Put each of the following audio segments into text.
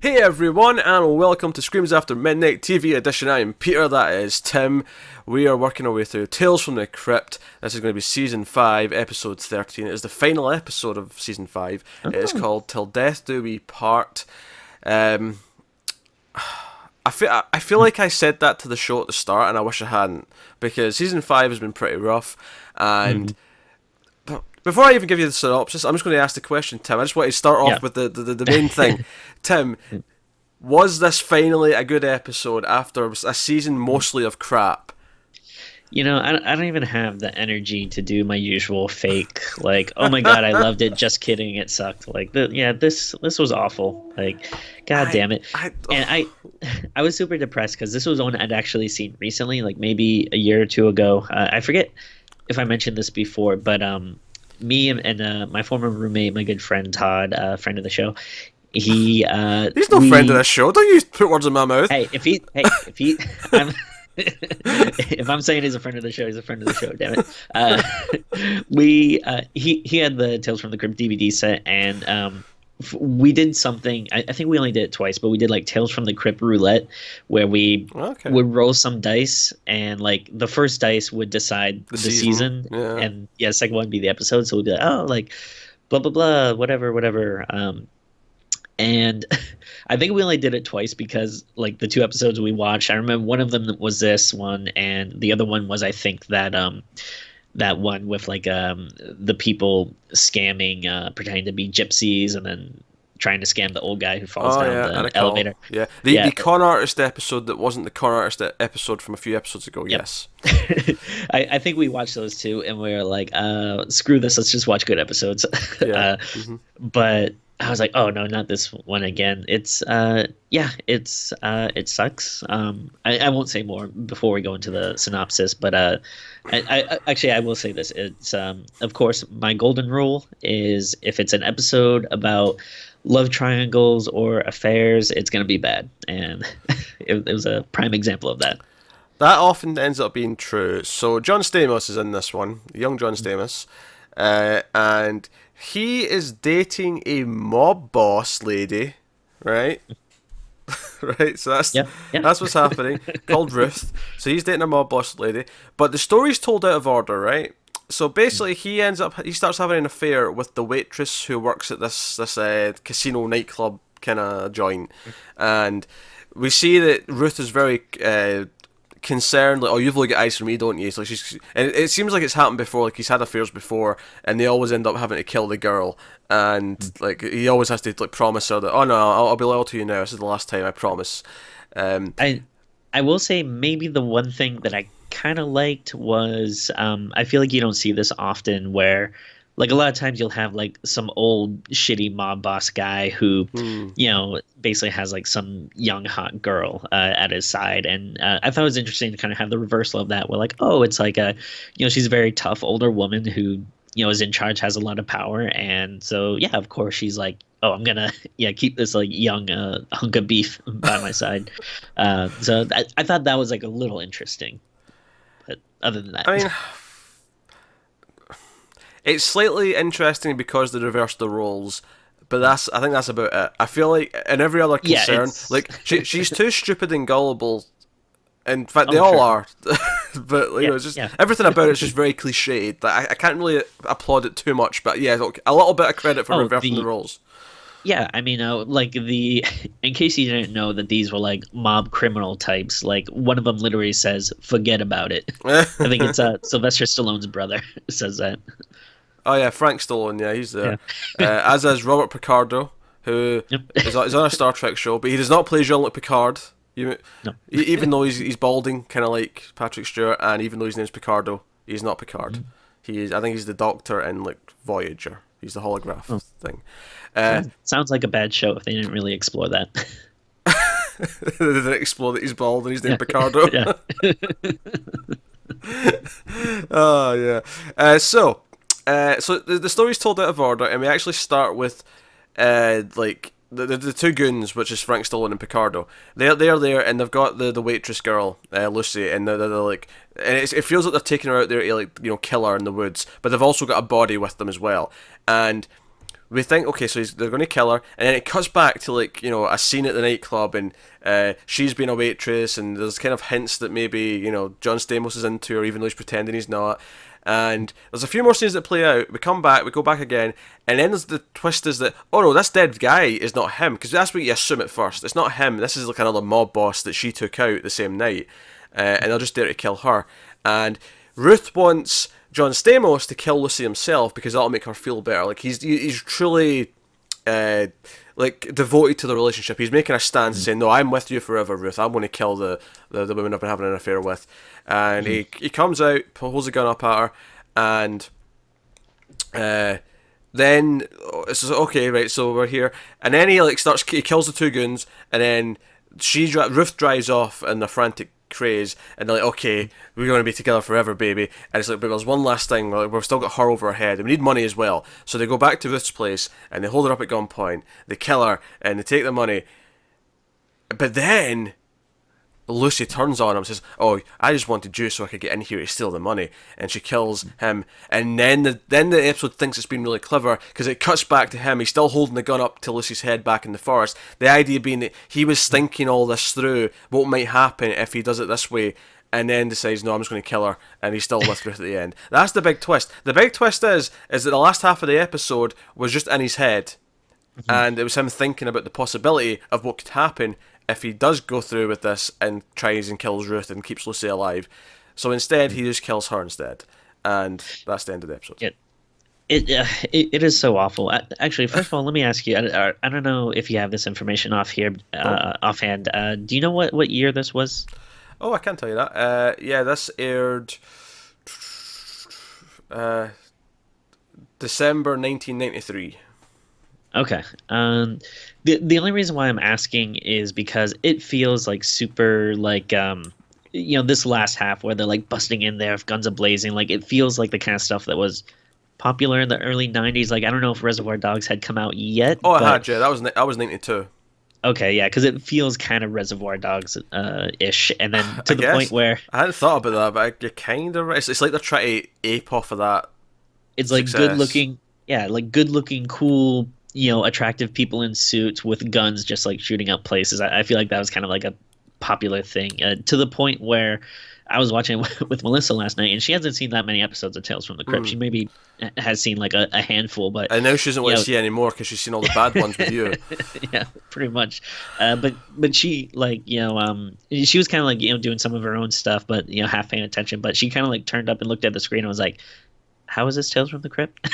Hey everyone, and welcome to Screams After Midnight TV edition. I am Peter, that is Tim. We are working our way through Tales From the Crypt. This is going to be Season 5, Episode 13. It is the final episode of Season 5. It is called Till Death Do We Part. I feel like I said that to the show at the start, and I wish I hadn't, because Season 5 has been pretty rough, and... Before I even give you the synopsis, I'm just going to ask the question, Tim. I just want to start off with the main thing. Tim, was this finally a good episode after a season mostly of crap? You know, I don't even have the energy to do my usual fake, like, oh my god, I loved it, just kidding, it sucked. Like, this was awful. Like, god damn it. And I was super depressed because this was one I'd actually seen recently, like maybe a year or two ago. I forget if I mentioned this before, but me and my former roommate, my good friend Todd, friend of the show, he's no friend of the show. Don't you put words in my mouth. If I'm saying he's a friend of the show, he's a friend of the show. Damn it. He had the Tales from the Crypt DVD set, and we did something. I think we only did it twice, but we did like Tales from the Crypt roulette, where we would roll some dice, and like the first dice would decide the season, and second one would be the episode. So we'd be like, oh, like blah blah blah, whatever. And I think we only did it twice because like the two episodes we watched, I remember one of them was this one, and the other one was, I think, that one with like the people scamming, pretending to be gypsies and then trying to scam the old guy who falls down the elevator. The con artist episode that wasn't the con artist episode from a few episodes ago. Yep. Yes. I think we watched those two and we were like, screw this, let's just watch good episodes. But I was like, oh no, not this one again. It sucks. I won't say more before we go into the synopsis, but I will say this. It's of course my golden rule is if it's an episode about love triangles or affairs, it's gonna be bad, and it was a prime example of that. That often ends up being true. So John Stamos is in this one, young John Stamos, and he is dating a mob boss lady, right? Right, so that's what's happening. Called Ruth. So he's dating a mob boss lady, but the story's told out of order, right? So basically, he starts having an affair with the waitress who works at this casino nightclub kind of joint, and we see that Ruth is very concerned, like, oh, you've only got eyes for me, don't you? So and it seems like it's happened before, like he's had affairs before, and they always end up having to kill the girl, and like he always has to like promise her that, oh no, I'll be loyal to you now. This is the last time, I promise. I will say maybe the one thing that I kind of liked was I feel like you don't see this often, where like a lot of times you'll have like some old shitty mob boss guy who, you know, basically has like some young hot girl at his side. And I thought it was interesting to kind of have the reversal of that, where like, oh, it's like she's a very tough older woman who, you know, is in charge, has a lot of power. And so, yeah, of course she's like, oh, I'm going to, keep this like young hunk of beef by my side. So I thought that was like a little interesting. But other than that, I mean, it's slightly interesting because they reversed the roles, but I think that's about it. I feel like in every other concern, like she's too stupid and gullible. In fact, they all are. But you know, it's just everything about it's just very cliched. Like, I can't really applaud it too much, but yeah, look, a little bit of credit for reversing the roles. Yeah, I mean, like in case you didn't know that these were like mob criminal types, like one of them literally says, "Forget about it." I think it's Sylvester Stallone's brother says that. Oh yeah, Frank Stallone. Yeah, he's there. As is Robert Picardo, who is on a Star Trek show, but he does not play Jean-Luc Picard. Even though he's balding, kind of like Patrick Stewart, and even though his name's Picardo, he's not Picard. I think he's the Doctor in like Voyager. He's the holograph thing. Sounds like a bad show if they didn't really explore that. They didn't explore that he's bald and he's named Picardo. Oh yeah. So the story's told out of order, and we actually start with like the two goons, which is Frank Stallone and Picardo. They're there, and they've got the waitress girl, Lucy, and they're like, and it feels like they're taking her out there to, like, you know, kill her in the woods, but they've also got a body with them as well. And we think, okay, so they're going to kill her, and then it cuts back to like a scene at the nightclub, and she's being a waitress, and there's kind of hints that maybe John Stamos is into her, even though he's pretending he's not. And there's a few more scenes that play out. We come back, we go back again, and then there's the twist is that, oh no, this dead guy is not him, because that's what you assume at first. It's not him. This is like another mob boss that she took out the same night, and they'll just dare to kill her. And Ruth wants John Stamos to kill Lucy himself because that'll make her feel better. Like he's truly like devoted to the relationship. He's making a stance and saying, "No, I'm with you forever, Ruth. I'm going to kill the woman I've been having an affair with." And he comes out, holds a gun up at her, and then it's just, okay, right, so we're here, and then he kills the two goons, and then Ruth drives off in a frantic craze, and they're like, okay, we're going to be together forever, baby. And it's like, but there's one last thing, we've still got her over our head, and we need money as well. So they go back to Ruth's place, and they hold her up at gunpoint, they kill her, and they take the money. But then Lucy turns on him and says, "Oh, I just wanted you so I could get in here to steal the money," and she kills him. And then the episode thinks it's been really clever because it cuts back to him. He's still holding the gun up to Lucy's head back in the forest. The idea being that he was thinking all this through, what might happen if he does it this way, and then decides, "No, I'm just going to kill her," and he's still with Ruth at the end. That's the big twist. The big twist is that the last half of the episode was just in his head, and it was him thinking about the possibility of what could happen if he does go through with this and tries and kills Ruth and keeps Lucy alive. So instead, he just kills her instead. And that's the end of the episode. It is so awful. Actually, first of all, let me ask you. I don't know if you have this information offhand. Do you know what year this was? Oh, I can tell you that. Yeah, this aired December 1993. Okay. The only reason why I'm asking is because it feels like super like this last half where they're like busting in there, guns a blazing. Like it feels like the kind of stuff that was popular in the early '90s. Like I don't know if Reservoir Dogs had come out yet. Oh, it had, yeah. That was '92. Okay, yeah, because it feels kind of Reservoir Dogs ish, and then to the point where I hadn't thought about that, but you're kind of right. It's like they're trying to ape off of that. It's like success. good looking, cool, attractive people in suits with guns just like shooting up places. I feel like that was kind of like a popular thing to the point where I was watching it with Melissa last night, and she hasn't seen that many episodes of Tales from the Crypt. She maybe has seen like a handful, but I know she doesn't want to see anymore because she's seen all the bad ones with you. Yeah, pretty much. But she she was kind of like doing some of her own stuff, but half paying attention. But she kind of like turned up and looked at the screen and was like, "How is this Tales from the Crypt?"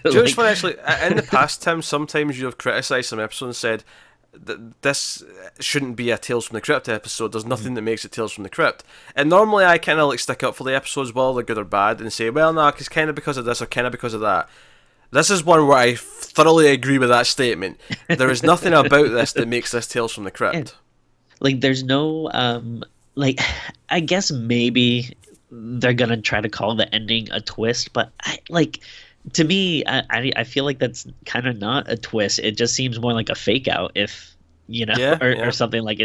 Do you know what's funny, actually? In the past, Tim, sometimes you have criticised some episodes and said that this shouldn't be a Tales from the Crypt episode. There's nothing that makes it Tales from the Crypt. And normally I kind of like stick up for the episodes, whether they're good or bad, and say, well, no, it's kind of because of this or kind of because of that. This is one where I thoroughly agree with that statement. There is nothing about this that makes this Tales from the Crypt. Yeah. Like, there's no, I guess maybe they're gonna try to call the ending a twist, but to me, I feel like that's kind of not a twist. It just seems more like a fake out, if or something. Like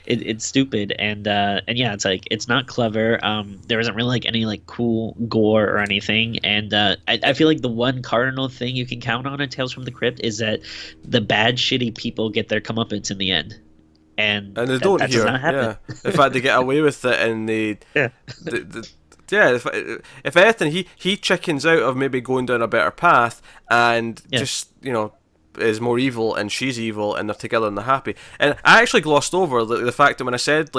it's stupid, and yeah, it's like it's not clever. There isn't really like any like cool gore or anything, and I feel like the one cardinal thing you can count on in Tales from the Crypt is that the bad, shitty people get their comeuppance in the end. And they don't that here. Does not happen. Yeah. In fact, they get away with it, and if anything, he chickens out of maybe going down a better path, and just is more evil, and she's evil, and they're together and they're happy. And I actually glossed over the fact that when I said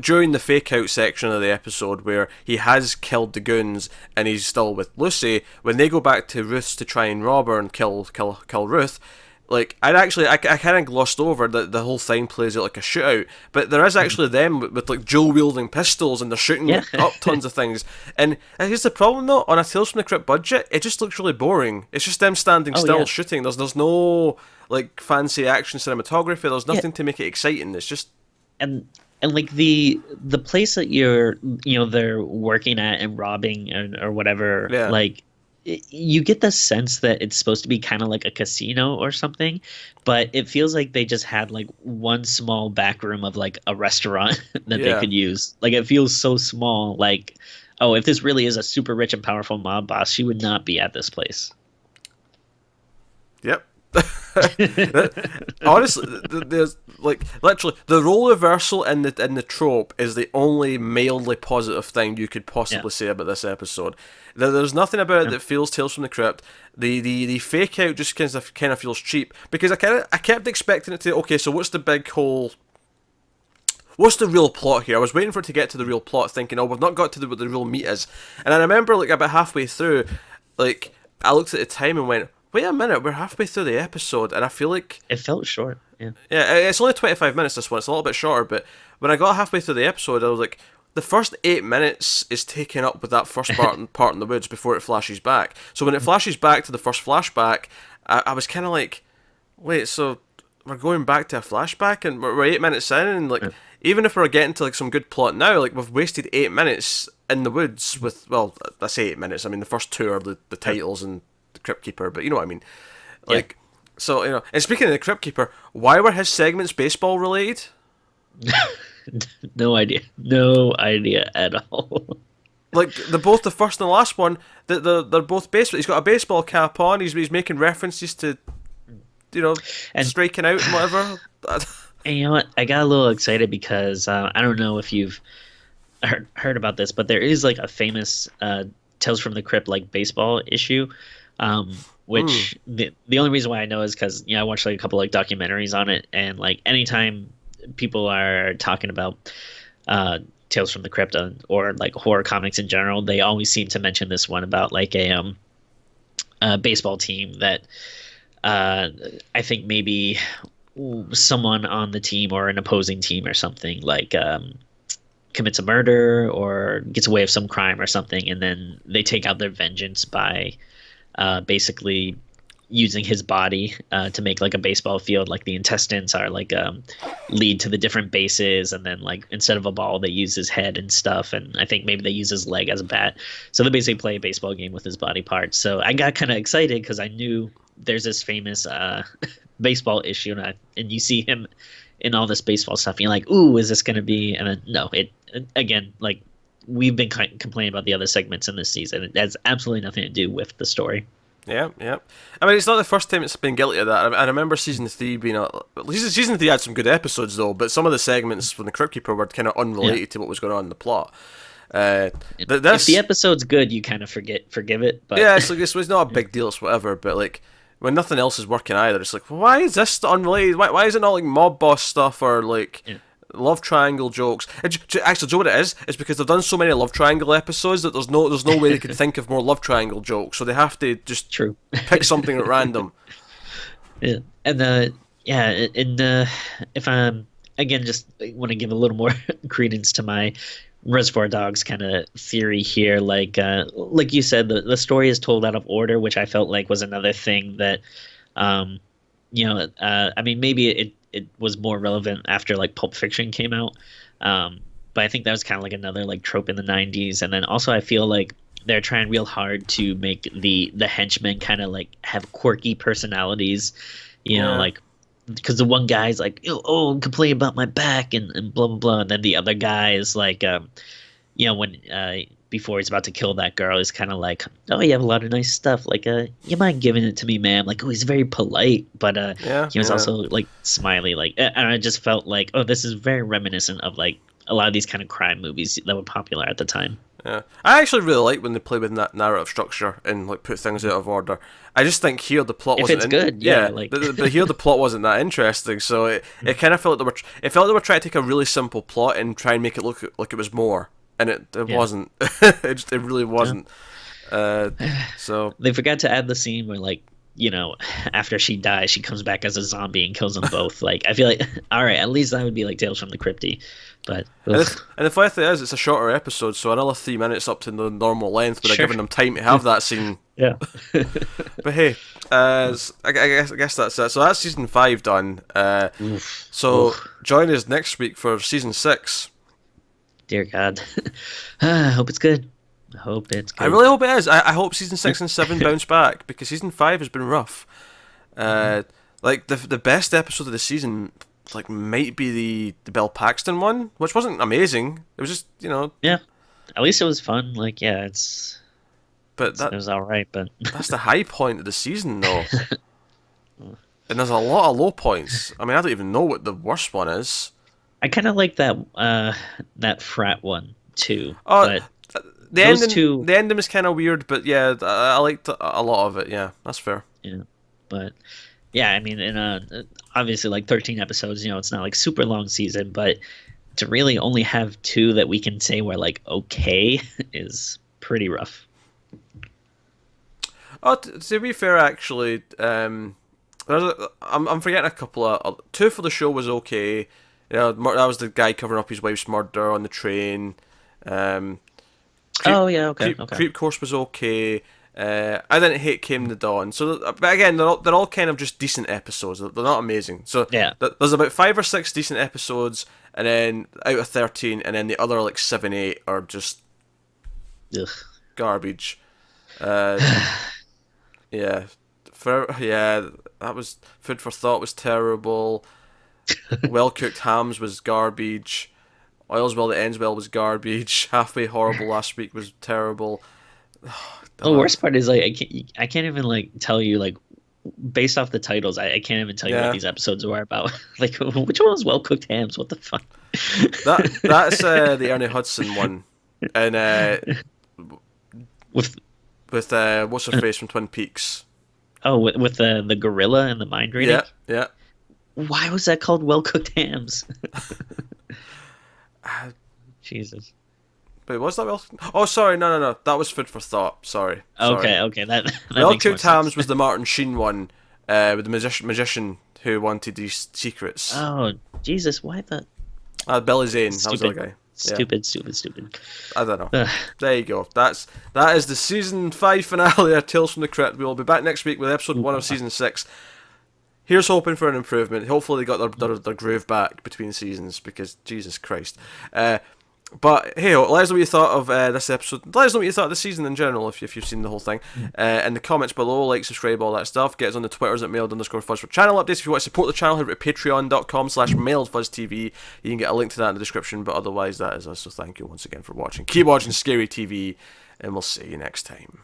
during the fake out section of the episode where he has killed the goons and he's still with Lucy, when they go back to Ruth's to try and rob her and kill Ruth. Like, I kind of glossed over that the whole thing plays out like a shootout, but there is actually them with like dual-wielding pistols, and they're shooting up tons of things. And here's the problem, though, on a Tales from the Crypt budget, it just looks really boring. It's just them standing still shooting. There's no like fancy action cinematography. There's nothing to make it exciting. It's just and like the place that they're working at and robbing or whatever, like. You get the sense that it's supposed to be kind of like a casino or something, but it feels like they just had like one small back room of like a restaurant that they could use. Like it feels so small. Like, oh, if this really is a super rich and powerful mob boss, she would not be at this place. Yep. Honestly, there's like literally the role reversal in the trope is the only mildly positive thing you could Yeah. possibly say about this episode. There's nothing about it Yeah. that feels Tales from the Crypt. The fake out just kind of feels cheap because I kept expecting it to. Okay, so what's the big whole? What's the real plot here? I was waiting for it to get to the real plot, thinking, oh, we've not got to what the real meat is. And I remember, like, about halfway through, like, I looked at the time and went, wait a minute, we're halfway through the episode, and I feel like... It felt short. Yeah. Yeah, it's only 25 minutes, this one. It's a little bit shorter, but when I got halfway through the episode, I was like, the first 8 minutes is taken up with that first part in the woods before it flashes back. So when it flashes back to the first flashback, I was kind of like, wait, so we're going back to a flashback, and we're 8 minutes in, and, like... Even if we're getting to like some good plot now, like we've wasted 8 minutes in the woods with, well, I say 8 minutes. I mean the first two are the titles and the Crypt Keeper, but you know what I mean. Like, so you know. And speaking of the Crypt Keeper, why were his segments baseball related? No idea. No idea at all. Like they're both the first and the last one. They're both baseball. He's got a baseball cap on. He's making references to, you know, And striking out and whatever. And you know what? I got a little excited because I don't know if you've heard about this, but there is like a famous Tales from the Crypt like baseball issue, which the only reason why I know is because I watched like a couple like documentaries on it, and like anytime people are talking about Tales from the Crypt or like horror comics in general, they always seem to mention this one about like a baseball team that I think maybe someone on the team or an opposing team or something like commits a murder or gets away with some crime or something, and then they take out their vengeance by basically using his body to make like a baseball field. Like the intestines are like lead to the different bases, and then like instead of a ball they use his head and stuff, and I think maybe they use his leg as a bat, so they basically play a baseball game with his body parts. So I got kind of excited because I knew there's this famous baseball issue, and you see him in all this baseball stuff, and you're like, ooh, is this going to be? And then no, it again, like we've been complaining about the other segments in this season, it has absolutely nothing to do with the story. Yeah, yeah. I mean, it's not the first time it's been guilty of that. I remember season 3 being season 3 had some good episodes though, but some of the segments from the Crypt Keeper were kind of unrelated to what was going on in the plot. If the episode's good, you kind of forgive it. But yeah, it's like it's not a big deal, it's whatever. But like when nothing else is working either, it's like, well, why is this unrelated? Why is it not like mob boss stuff or like love triangle jokes? Actually, do you know what it is? It's because they've done so many love triangle episodes that there's no way they could think of more love triangle jokes, so they have to just pick something at random. Yeah, and if I'm again just want to give a little more credence to my Reservoir Dogs kind of theory here, like you said, the story is told out of order, which I felt like was another thing that, I mean, maybe it was more relevant after like Pulp Fiction came out, but I think that was kind of like another like trope in the 90s. And then also I feel like they're trying real hard to make the henchmen kind of like have quirky personalities, like. Because the one guy's like, I'm complaining about my back and blah, blah, blah. And then the other guy is like, when before he's about to kill that girl, he's kind of like, oh, you have a lot of nice stuff. Like, you mind giving it to me, ma'am? Like, oh, he's very polite. But he was also like smiley. Like, and I just felt like, oh, this is very reminiscent of like a lot of these kind of crime movies that were popular at the time. Yeah, I actually really like when they play with that narrative structure and like put things out of order. I just think here the plot wasn't good. But here the plot wasn't that interesting. So it kind of felt like they were trying to take a really simple plot and try and make it look like it was more, and it wasn't. it really wasn't. So they forgot to add the scene where like, after she dies, she comes back as a zombie and kills them both. Like, I feel like, all right, at least that would be like Tales from the Crypty. But and the funny thing is, it's a shorter episode, so another 3 minutes up to the normal length, but I've given them time to have that scene. Yeah. But hey, I guess that's it. So that's season 5 done. Join us next week for season 6. Dear God, I hope it's good. I really hope it is. I hope season 6 and 7 bounce back, because season 5 has been rough. Like the best episode of the season, like, might be the Bill Paxton one, which wasn't amazing. It was just, yeah. At least it was fun. Like, yeah, it was all right. But that's the high point of the season, though. And there's a lot of low points. I mean, I don't even know what the worst one is. I kind of like that frat one too, Oh, but the those ending, two, the ending is kind of weird, but yeah, I liked a lot of it. Yeah, that's fair. yeah, but yeah, I mean, in obviously like 13 episodes, it's not like super long season, but to really only have two that we can say were like okay is pretty rough. Oh, to be fair, actually, I'm forgetting a couple of two for the show was okay. That was the guy covering up his wife's murder on the train. Um, Oh yeah, okay, okay. Creep Course was okay. I didn't hate Came the Dawn. So, but again, they're all kind of just decent episodes. They're not amazing. So Yeah. there's about 5 or 6 decent episodes, and then out of 13, and then the other like 7, 8 are just Ugh. garbage. Yeah, that was Food for Thought was terrible. Well Cooked Hams was garbage. Oils Well That Ends Well was garbage. Halfway Horrible last week was terrible. The worst part is like I can't even like tell you like based off the titles I can't even tell you what these episodes were about. Like which one was Well Cooked Hams? What the fuck? That's the Ernie Hudson one, and with what's her face from Twin Peaks. Oh, with the gorilla and the mind reading. Yeah. Why was that called Well Cooked Hams? Jesus. Wait, was that Well? Oh, sorry, no. That was Food for Thought. Sorry. Okay. That Well makes more Cooked Hams sense. was the Martin Sheen one, with the magician who wanted these secrets. Oh, Jesus! Why the Billy Zane, that was the other guy. Stupid. I don't know. Ugh. There you go. That is the season 5 finale of Tales from the Crypt. We will be back next week with episode 1 of season 6. Here's hoping for an improvement. Hopefully they got their groove back between seasons, because Jesus Christ. But hey, let us know what you thought of this episode. Let us know what you thought of the season in general, if you've seen the whole thing. In the comments below, like, subscribe, all that stuff. Get us on the Twitters at mailed_fuzz for channel updates. If you want to support the channel, head over to patreon.com/mailedfuzztv. You can get a link to that in the description, but otherwise that is us. So thank you once again for watching. Keep watching Scary TV, and we'll see you next time.